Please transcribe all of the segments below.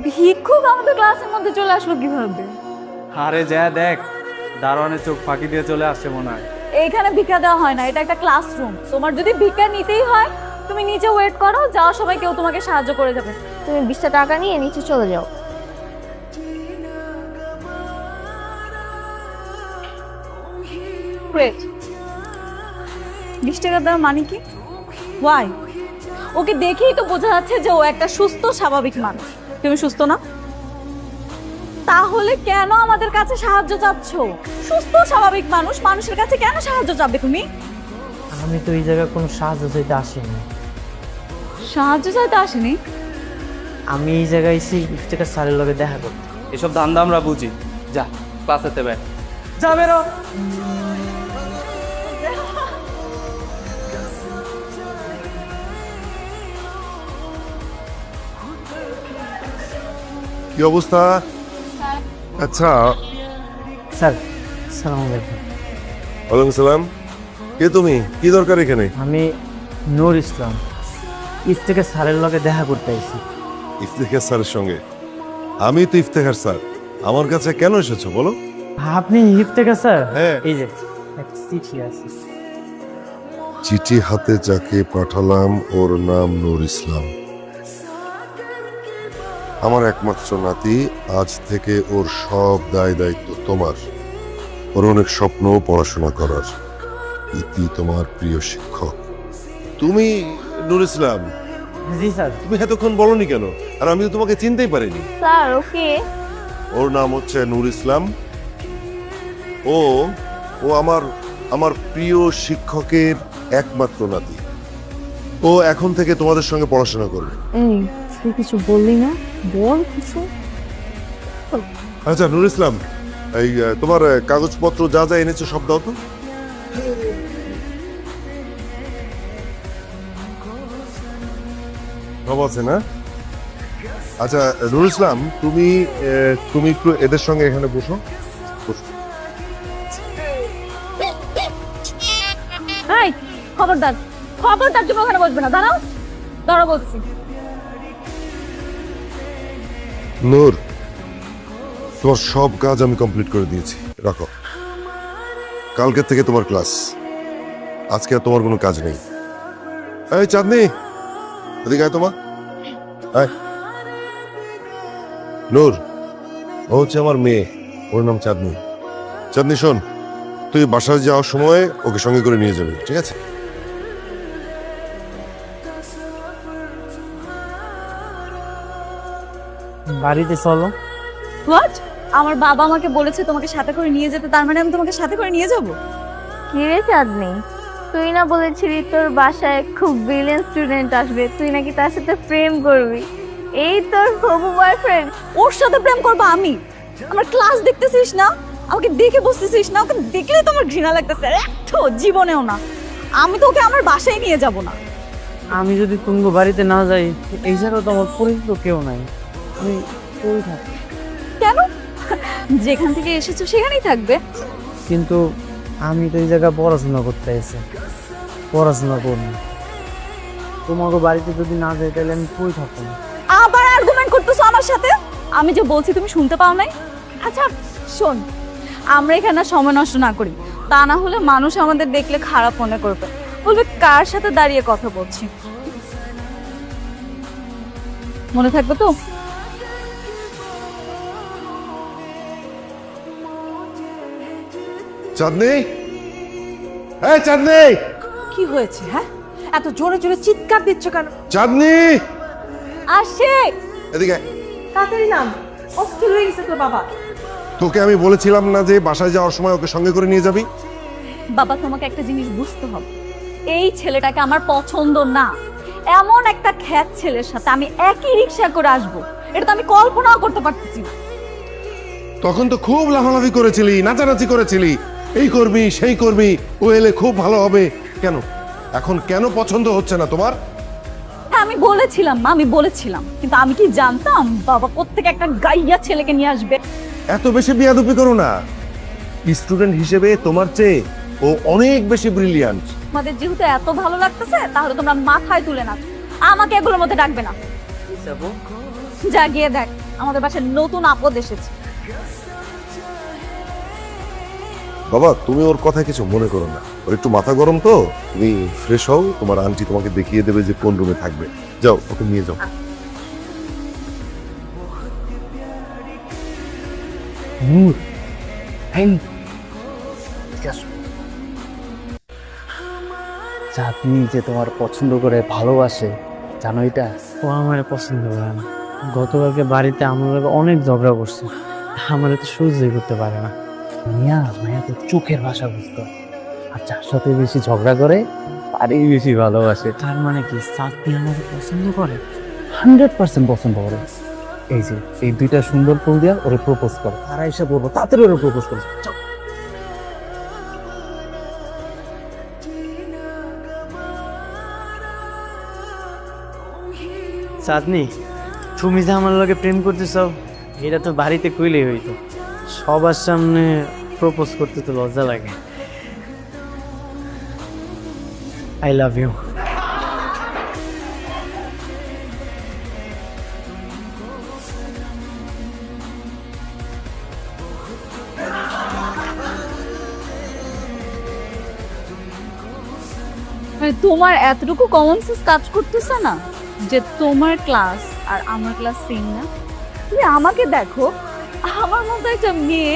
ভিক্ষুক আমাদের ক্লাসের মধ্যে চলে আসলো কিভাবে? আরে যা দেখ, দারোয়ানের চোখ ফাঁকি দিয়ে চলে আসছে মনে হয়। এইখানে ভিক্ষা দেওয়া হয় না, এটা একটা ক্লাসরুম। তোমার যদি ভিক্ষা নিতেই হয় তুমি নিচে ওয়েট করো, যাওয়ার সময় কেউ তোমাকে সাহায্য করে যাবে। তুমি 20টা টাকা নিয়ে নিচে চলে যাও। ওয়েট, 20 টাকা দেওয়ার মানে কি? ওয়াই? ওকে দেখেই তো বোঝা যাচ্ছে যে ও একটা সুস্থ স্বাভাবিক মানুষ। তুমি সুস্থ না? তাহলে কেন আমাদের কাছে সাহায্য চাচ্ছ? সুস্থ স্বাভাবিক মানুষ মানুষের কাছে কেন সাহায্য চাবে তুমি? আমি তো এই জায়গায় কোনো সাহায্য চাইতে আসিনি। সাহায্য চাইতে আসেনি? আমি এই জায়গায় এসে ইফতেখার স্যারের লগে দেখা করতে। এসব ধান্দা আমরা বুঝি। যা ক্লাসেতে ব্যাগ, যা বেরো। কি অবস্থা? আচ্ছা, স্যার আসসালামু আলাইকুম। ওয়ালাইকুম সালাম। কে তুমি? কি দরকার এখানে? আমি নূর ইসলাম, ইফতেখার স্যারের লগে দেখা করতে আইছি। ইফতেখার স্যারের সঙ্গে? আমি তো ইফতেখার স্যার, আমার কাছে কেন এসেছো বলো? আপনি ইফতেখার স্যার? হ্যাঁ। এই যে একটা চিঠি আছে। চিঠি হাতে যাকে পাঠালাম ওর নাম নূর ইসলাম। আমার একমাত্র নাতি, আজ থেকে ওর সব দায় দায়িত্ব তোমার। ওর অনেক স্বপ্ন পড়াশোনা করার। ইতি তোমার প্রিয় শিক্ষক। তুমি নূর ইসলাম? জি স্যার। তুমি এতক্ষণ বলনি কেন? আর আমি তো তোমাকে চিনতেই পারিনি। Sir okay. ওর নাম হচ্ছে নূর ইসলাম। ও ও আমার আমার প্রিয় শিক্ষকের একমাত্র নাতি। ও এখন থেকে তোমাদের সঙ্গে পড়াশোনা করবে। তুই কিছু বললি না, বল কিছু। আচ্ছা নূর ইসলাম, এই তোমার কাগজপত্র যা যা এনেছো সব দাও তো। সব আছে না? আচ্ছা নূর ইসলাম, তুমি একটু এদের সঙ্গে এখানে বসো। বসো। এই খবরদার, খবরদার, তুমি ওখানে বসবে না। দাঁড়াও, দাঁড়াও বলছি। নূর, তোমার সব কাজ আমি কমপ্লিট করে দিয়েছি, রাখো। কালকের থেকে তোমার ক্লাস, আজকে আর তোমার কোনো কাজ নেই। এই চাঁদনি, এদিকে আয় তোমার। আয়। নূর, ও হচ্ছে আমার মেয়ে, ওর নাম চাঁদনি। চাঁদনি শোন, তুই বাসায় যাওয়ার সময় ওকে সঙ্গে করে নিয়ে যাবি, ঠিক আছে? বাড়িতে চলো। হোয়াট? আমার বাবা আমাকে বলেছে তোমাকে সাথে করে নিয়ে যেতে, তার মানে আমি তোমাকে সাথে করে নিয়ে যাব? কি রে চাঁদনি, তুই না বলেছিলি তোর বাসায় খুব ব্রিলিয়েন্ট স্টুডেন্ট আসবে, তুই নাকি তার সাথে প্রেম করবি? এই তোর হবু বয়ফ্রেন্ড? ওর সাথে প্রেম করবো আমি? আমার ক্লাস দেখতেছিস না? আমাকে দেখে বসতেছিস না? ওকে দেখলেই তোমার ঘৃণা লাগতেছে। একটু জীবনেও না। আমি তো ওকে আমার বাসায় নিয়ে যাব না। আমি যদি তুঙ্গ বাড়িতে না যাই, এই জায়গায় তো আমার পরিচিত কেউ নাই। আমি কই থাকি? কেন? যেখান থেকে এসেছো সেখানেই থাকবে। কিন্তু আমি তো এই জায়গায় পড়াশোনা করতে এসে পড়াশোনা করবো। তোমাকে বাড়িতে যদি না যাই তাহলে আমি কই থাকবো? আবার আর্গুমেন্ট করতেছো আমার সাথে? আমি যে বলছি তুমি শুনতে পাও নাই? আচ্ছা শোন, আমরা এখানে সময় নষ্ট না করি, তা না হলে মানুষ আমাদের দেখলে খারাপ মনে করবে, বলবে কার সাথে দাঁড়িয়ে কথা বলছি। মনে থাকবে তো? চাঁদনি, এই চাঁদনি, কি হয়েছে? হ্যাঁ, এত জোরে জোরে চিৎকার দিচ্ছ কেন? চাঁদনি, আসে। এদিকে আয়। তাড়াতাড়ি নাম, অস্থির হয়ে গেছে তোর বাবা। তোকে আমি বলেছিলাম না যে বাসায় যাওয়ার সময় ওকে সঙ্গে করে নিয়ে যাবি? বাবা, তোমাকে একটা জিনিস বুঝতে হবে, এই ছেলেটাকে আমার পছন্দ না। এমন একটা খ্যাত ছেলের সাথে আমি একই রিক্সা করে আসবো, এটা তো আমি কল্পনাও করতে পারতেছি না। তখন তো খুব লাফালাফি করেছিলি, নাচানাচি করেছিলি, এই করবি সেই করবি, ও এলে খুব ভালো হবে। কেন এখন কেন পছন্দ হচ্ছে না তোমার? হ্যাঁ, আমি বলেছিলাম মা, আমি বলেছিলাম, কিন্তু আমি কি জানতাম বাবা কোত্থেকে একটা গাইয়া ছেলেকে নিয়ে আসবে। এত বেশি বিয়াদবি করো না। স্টুডেন্ট হিসেবে তোমার চেয়ে ও অনেক বেশি ব্রিলিয়ান্ট। তোমাদের যেহেতু এত ভালো লাগতেছে তাহলে তোমরা মাথায় তুলে নাচো, আমাকে এগুলোর মধ্যে ডাকবে না। যা গিয়ে দেখ আমাদের বাসায় নতুন আপদ এসেছে। বাবা তুমি ওর কথা কিছু মনে করো না, ওর একটু মাথা গরম তো। তুমি ফ্রেশ হও, তোমার আন্টি তোমাকে দেখিয়ে দেবে যে কোন রুমে থাকবে। যাও ওকে নিয়ে যাও। চাঁদনি যে তোমার পছন্দ করে ভালোবাসে, জানো এটা? ও আমার পছন্দ করে না। গতকালকে বাড়িতে আমার লগে অনেক ঝগড়া করছে, আমার তো সহ্যই করতে পারে না। মায়া তো চোখের ভাষা বুঝতো, আর যার সাথে বেশি ঝগড়া করে তারই বেশি ভালোবাসে। তার মানে কি চাঁদনি আমাকে পছন্দ করে? 100% পছন্দ করে। এই যে এই দুইটা সুন্দর ফুল দিয়া ওরে প্রপোজ করে, তারা এসে বলবো তাড়াতাড়ি ওরে প্রপোজ করে। চাঁদনি, তুমি যে আমার লগে প্রেম করতেছ এটা তো বাড়িতে কইলেই হইতো, সবার সামনে প্রপোজ করতে তো লজ্জা লাগে। I love you. মানে তোমার এতটুকু কমন সেন্স কাজ করতেছে না যে তোমার ক্লাস আর আমার ক্লাস সেম না? তুমি আমাকে দেখো, আমার মতো একটা মেয়ে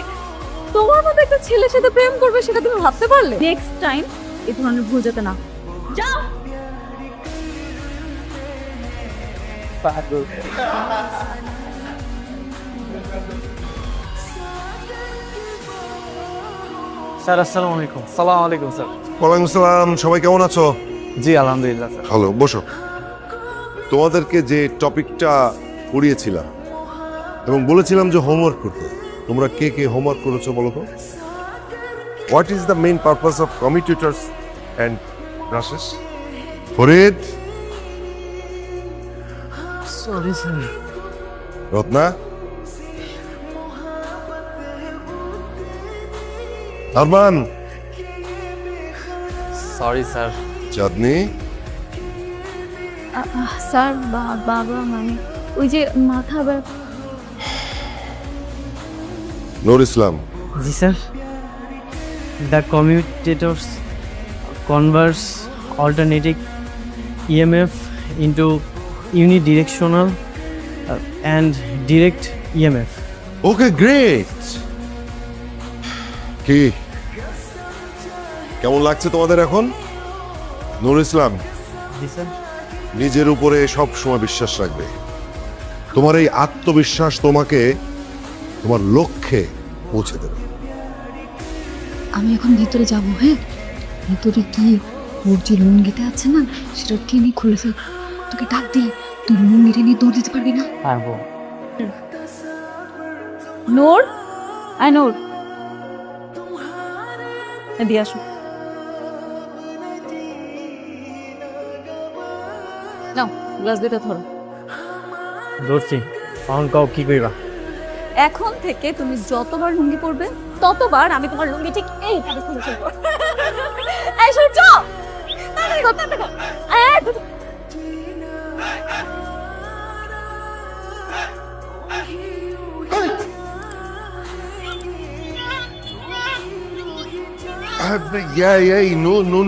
তোমার মতো একটা ছেলের সাথে প্রেম করবে, সেটা তুমি ভাবতে পারলে? নেক্সট টাইম এই ধরনের ভুল যাতে না। যাও। স্যার আসসালামু আলাইকুম। সালাম আলাইকুম স্যার। ওয়ালাইকুম আসসালাম। সবাই কেমন আছো? জি আলহামদুলিল্লাহ স্যার। ভালো, বসো। তোমাদেরকে যে টপিকটা পড়িয়েছিলাম এবং বলেছিলাম যে হোমওয়ার্ক করতে, তোমরা কে কে হোমওয়ার্ক করেছো বলো তো? What is the main purpose of commutators and brushes? Farid, sorry sir. Ratna, Arman, sorry sir. Chandni, sir বাবা মানে ওই যে মাথা ব্যথা। নূর ইসলাম। জি sir. The commutators converts alternating EMF into unidirectional and direct EMF. Okay, great. কি কেমন লাগছে তোমাদের এখন? নূর ইসলাম, জি স্যার। নিজের উপরে সব সময় বিশ্বাস রাখবে। তোমার এই আত্মবিশ্বাস তোমাকে তোমার লক্ষ্যে পৌঁছে দেবে। আমি এখন ভিতরে যাব। হ্যাঁ, ভিতরে গিয়ে ওর যে লুঙ্গিতে আছে না সেটা টেনে খুলে ফেল। তোকে ডাক দিই, তুই লুঙ্গিটা নিয়ে দৌড় দিতে পারবি না? পারবো। নূর, আই নূর, এদিকে আসো। নাও গ্লাস দুটো ধরো। ধরছি। এখন কাউ কি কইবা? এখন থেকে তুমি যতবার লুঙ্গি পরবে ততবার আমি তোমার লুঙ্গি ঠিক এইভাবে খুলে ফেলবো। এই সূর্য, তাড়াতাড়ি কর, তাড়াতাড়ি কর।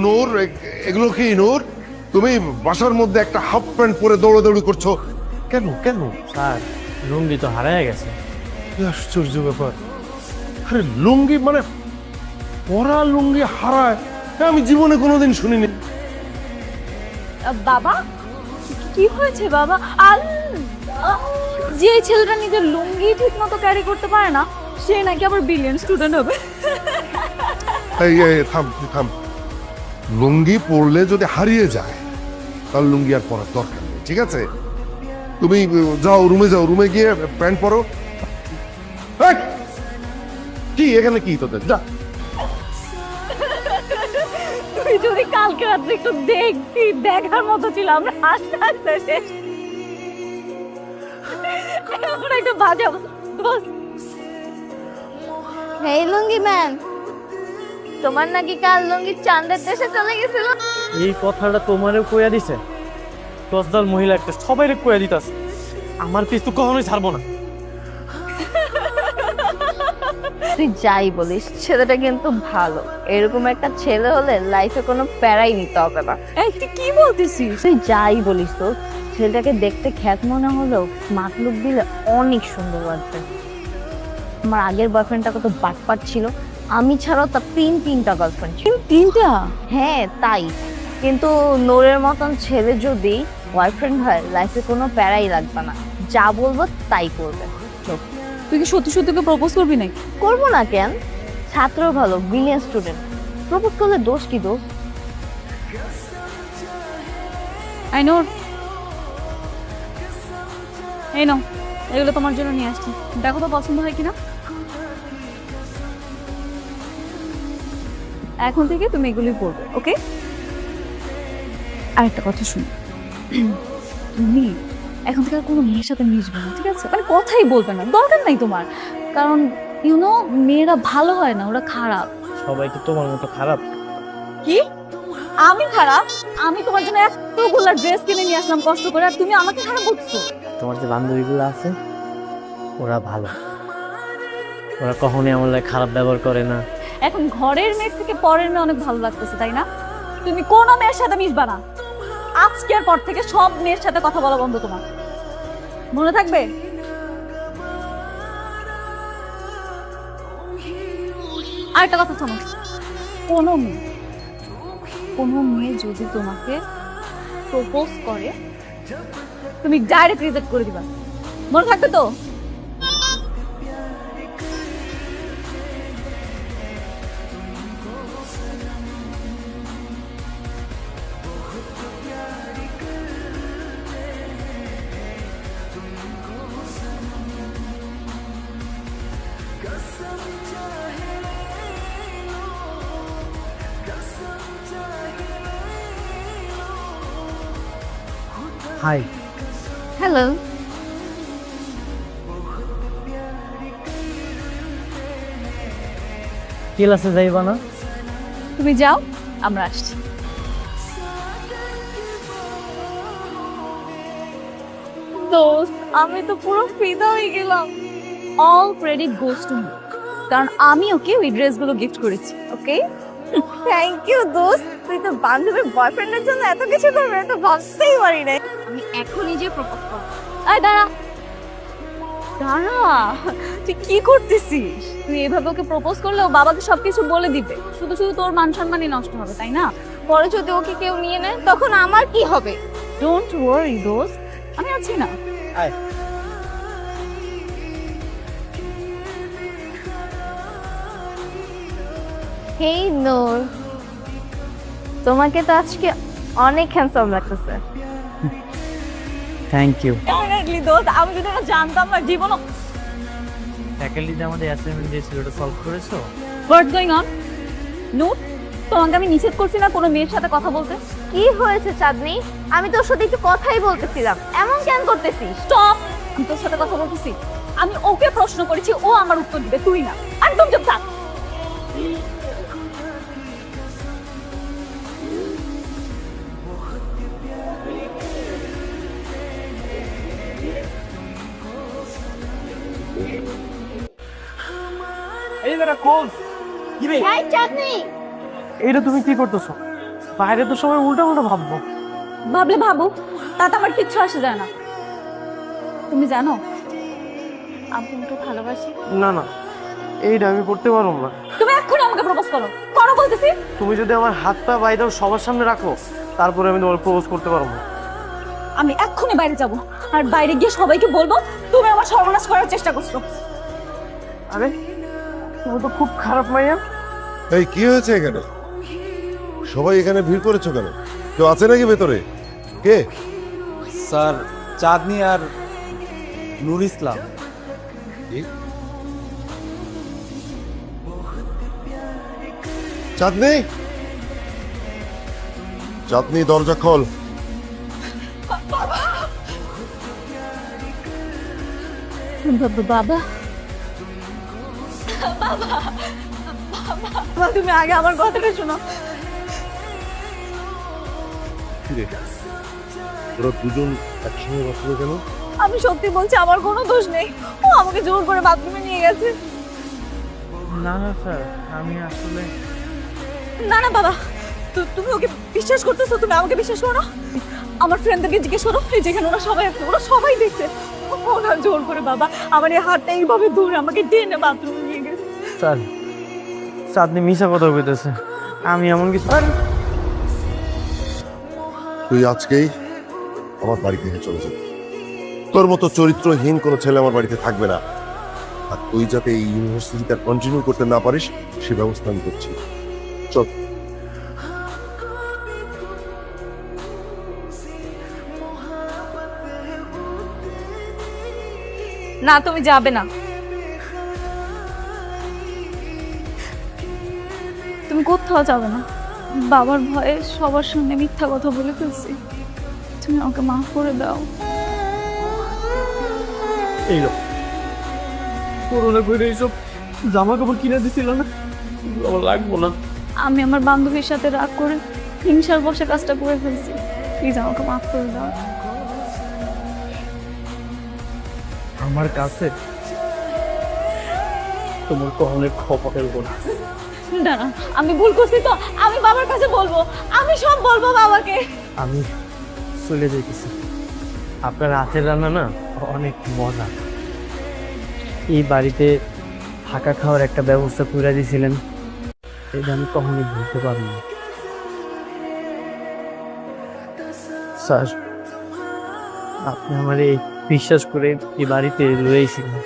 নূর, এগুলো কি নূর? তুমি বাসার মধ্যে একটা হাফ প্যান্ট পরে দৌড়াদৌড়ি করছো কেন? কেন? স্যার, লুঙ্গি তো হারায় গেছে। কি আশ্চর্য ব্যাপার! আরে লুঙ্গি মানে পরা লুঙ্গি হারায়, আমি জীবনে কোনোদিন শুনিনি। বাবা কি হয়েছে বাবা? আল্লাহ, যে ছেলেটা নিজের লুঙ্গি ঠিক মতো ক্যারি করতে পারে না সে নাকি আবার ব্রিলিয়ান্ট স্টুডেন্ট হবে। এই থাম থাম। লুঙ্গি পরলে যদি হারিয়ে যায় তাহলে লুঙ্গি আর পরার দরকার নেই, ঠিক আছে? তুমি যাও, রুমে যাও, রুমে গিয়ে প্যান্ট পরো। এই, কি এখানে কি তোদের? যা। তুই তুই যদি কালকে রাত্রে একটু দেখতি, দেখার মতো ছিল। আমরা আস্তে আস্তে শেষ। এখন একটা বাজে অবস্থা। দোস্ত, হেই লুঙ্গি ম্যান, তোমার নাকি কাল লুঙ্গি চাঁদের দেশে চলে গেছিল? এই কথাটা তোমারও কইয়া দিছে? দশদল মহিলা একটা সবাইরে কইয়া দিতাস। আমার পিস্তু কখনোই ছাড়বো না। তুই যাই বলিস, ছেলেটা কিন্তু ভালো। এরকম একটা ছেলে হলে লাইফে কোনো প্যারাই নিতে হবে না। এই তুই কি বলতেছিস? তুই যাই বলিস তো, ছেলেটাকে দেখতে খ্যাত মনে হলেও মাতলুক দিলে অনেক সুন্দর লাগবে। আমার আগের বয়ফ্রেন্ডটা কত বাটপাট ছিল, আমি ছাড়াও তার তিনটা গার্লফ্রেন্ড ছিল। তিনটা? হ্যাঁ তাই, কিন্তু নূরের মতন ছেলে যদি বয়ফ্রেন্ড হয় লাইফে কোনো প্যারাই লাগবে না, যা বলবো তাই করবে। চুপ। তুই কি সত্যি সত্যি প্রপোজ করবি নাকি? করবো না কেন? ছাত্র ভালো, ব্রিলিয়ান্ট স্টুডেন্ট, প্রপোজ করলে দোষ কি দোষ? I know. এই নাও, এগুলো তোমার জন্য নিয়ে আসছি। দেখো তো পছন্দ হয় কিনা। এখন থেকে তুমি এগুলোই পড়বে, ওকে? আরেকটা কথা শুনো, তুমি এখন থেকে আর কোনো মেয়ের সাথে মিশবে না, ঠিক আছে? মানে কথাই বলবে না, দরকার নাই তোমার। কারণ ইউনো মেয়েরা ভালো হয় না, ওরা খারাপ। সবাই কি তোমার মতো খারাপ? কি? আমি খারাপ? আমি তোমার জন্য এতগুলা ড্রেস কিনে নিয়ে আসলাম কষ্ট করে, আর তুমি আমাকে খারাপ বলছো? তোমার যে বান্ধবীগুলো আছে ওরা ভালো, ওরা কখনোই আমার লাগে খারাপ ব্যবহার করে না। এখন ঘরের মেয়ের থেকে পরের মেয়ে অনেক ভালো লাগতেছে, তাই না? তুমি কোনো মেয়ের সাথে মিশবা না। আজকের পর থেকে সব মেয়ের সাথে কথা বলা বন্ধ তোমার, মনে থাকবে? আরেকটা কথা শোনো, কোনো মেয়ে যদি তোমাকে প্রপোজ করে তুমি ডাইরেক্ট রিজেক্ট করে দিবা, মনে থাকবে তো? হাই। হ্যালো। ক্লাসে যাইবা না? তুমি যাও, আমরা আসছি। দোস্ত, আমি তো পুরো ফিদা হয়ে গেলাম। All credit goes to me, কারণ আমি ওকে ওই ড্রেসগুলো গিফট করেছি। ওকে, থ্যাংক ইউ দোস্ত, তুই তো বান্ধবীর বয়ফ্রেন্ডের জন্য এত কিছু করবে এটা ভাবতেই পারি নাই। আমি এখনই যে প্রপোজ করব। এই দাঁড়া দাঁড়া, তুই কি করতেছিস? তুই এভাবে ওকে প্রপোজ করলে ও বাবাকে সবকিছু বলে দিবে, শুধু শুধু তোর মান সম্মানই নষ্ট হবে, তাই না? পরে যদি ওকে কেউ নিয়ে নেয় তখন আমার কি হবে? ডোন্ট ওয়ারি দোস্ত, আমি আছি না। আয়। হেই নূর, তোমাকে তো আজকে অনেক হ্যান্ডসাম লাগতেছে। Thank you. ডেফিনেটলি দোস্ত, আমি যদি এটা জানতাম না জীবনও। ফ্যাকাল্টিতে আমাদের অ্যাসাইনমেন্ট দিয়েছিল, ওটা সলভ করেছো? What's going on? নূর, তোমাকে আমি নিষেধ করছি না কোনো মেয়ের সাথে কথা বলতে? কি হয়েছে চাঁদনি? আমি তোর সাথে একটু কথাই বলতেছিলাম, এমন কেন করতেছিস? স্টপ! আমি তোর সাথে কথা বলতেছি। আমি ওকে প্রশ্ন করেছি, ও আমার উত্তর দিবে, তুই না। একদম চুপ থাক। এই দাঁড়া, কোন কি রে? এই চাঁদনি, এইটা তুমি কি করতেছো? বাইরে তো সবাই উল্টা উল্টা ভাববো। ভাবলে ভাবো, তাতে আমার কিচ্ছু আসে যায় না। তুমি জানো আমি তোমাকে ভালোবাসি। না না, এইটা আমি করতে পারবো না। তুমি এক্ষুনি আমাকে প্রপোজ করো, করো বলতেছি। তুমি যদি আমার হাত পা বাইরে সবার সামনে রাখো তারপরে আমি তোমার প্রপোজ করতে পারবো। আমি এক্ষুনি বাইরে যাব, আর বাইরে গিয়ে সবাইকে বলবো তুমি আমার সর্বনাশ করার চেষ্টা করছো। আরে তুমি তো খুব খারাপ মাইয়া। এই কি হয়েছে এখানে? সবাই এখানে ভিড় করেছো কেন? কেউ আছে নাকি ভেতরে? কে? স্যার, চাঁদনি আর নূর ইসলাম। চাঁদনি, চাঁদনি দরজা খোল। বাবা বাবা, তুমি আগে আমার কথাটা শোনো। তোরা দুজন একসঙ্গে বসলো কেন? আমি সত্যি বলছি, আমার কোনো দোষ নেই। ও আমাকে জোর করে বাথরুমে নিয়ে গেছে। না না স্যার, আমি আসলে না না বাবা, তুমি ওকে বিশ্বাস করতেছো? তুমি আমাকে বিশ্বাস করো না? আমার ফ্রেন্ডদেরকে জিজ্ঞেস করো, এই যেখানে ওরা সবাই আছে, ওরা সবাই দেখছে। ওরা জোর করে বাবা আমার এই হাতটা এইভাবে ধরে আমাকে টেনে বাথরুমে নিয়ে গেছে। স্যার, চাঁদনি মিশা কথা কইতেছে। আমি এমন কিছু তুই আজকেই আমার বাড়ি থেকে চলে যাবি। তোর মতো চরিত্রহীন কোনো ছেলে আমার বাড়িতে থাকবে না। আর তুই যাতে এই ইউনিভার্সিটিটা কন্টিনিউ করতে না পারিস সে ব্যবস্থা আমি করছি। চল। না, তুমি যাবে না। তুমি কোথাও যাবে না। বাবার ভয়ে সবার সামনে মিথ্যা কথা বলে ফেলছি। তুমি আমাকে মাফ করে দাও। এই লোক করোনা করে এইসব জামা কাপড় কিনে দিছিল না, আমার লাগবো না। আমি আমার বান্ধবীর সাথে রাগ করে হিংসার বসে কাজটা করে ফেলছি। প্লিজ আমাকে মাফ করে দাও। আমার কাছে তোমার কখনোই খবর ফেলবো না। দাঁড়া, আমি ভুল করছি তো আমি বাবার কাছে বলবো। আমি সব বলবো বাবাকে। আমি চলে যাইতেছি। আপনার হাতের রান্না না অনেক মজা। এই বাড়িতে থাকা খাওয়ার একটা ব্যবস্থা করে দিয়েছিলেন, এটা আমি কখনোই ভুলতে পারবো না। স্যার, আপনি আমার এই বিশ্বাস করে এই বাড়িতে রয়েছিলেন,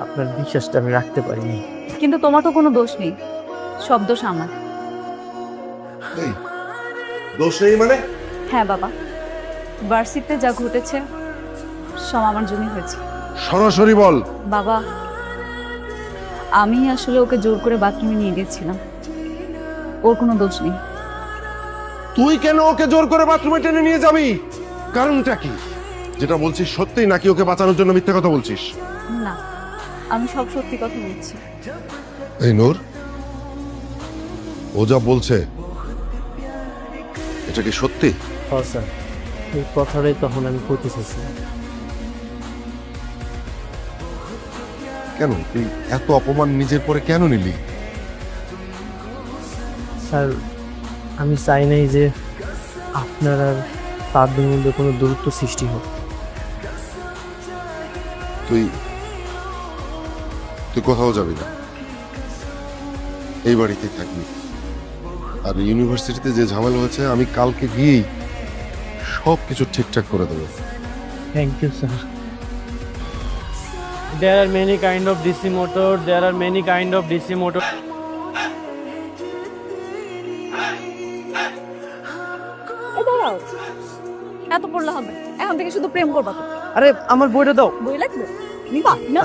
আপনার বিশ্বাসটা আমি রাখতে পারিনি। কিন্তু তোমার তো কোনো দোষ নেই, সব দোষ আমার। এই দোষ নেই মানে? হ্যাঁ বাবা, ভার্সিটিতে যা ঘটেছে সব আমার জন্যই হয়েছে। সরাসরি বল। বাবা, আমি আসলে ওকে জোর করে বাথরুমে নিয়ে গেছিলাম। ওর কোনো দোষ নেই। তুই কেন ওকে জোর করে বাথরুমে টেনে নিয়ে যাবি? কারণটা কি? যেটা বলছিস সত্যি নাকি ওকে বাঁচানোর জন্য মিথ্যা কথা বলছিস? না, আমি সব সত্যি কথা বলছি। এই নূর, ও যা বলছে এটা কি সত্যি? হ্যাঁ স্যার, এই কথাটাই তখন আমি করতে চাইছিলাম। কেন তুই এত অপমান নিজের পরে কেন নিলি? স্যার, আমি চাই নাই যে আপনার আর তাদের মধ্যে কোনো দূরত্ব সৃষ্টি হোক। তুই তুই কোথাও যাবি না, এই বাড়িতেই থাকবি। আর ইউনিভার্সিটিতে যে ঝামেলা হয়েছে আমি কালকে গিয়েই সব কিছু ঠিকঠাক করে দেবো। Thank you, sir. There are many kind of DC motor. There are many kind of DC motor. এই দাঁড়াও, এত পড়লে হবে? এখন থেকে শুধু প্রেম করবা তো? আরে আমার বইটা দাও। বই লাগবে? নিবা না?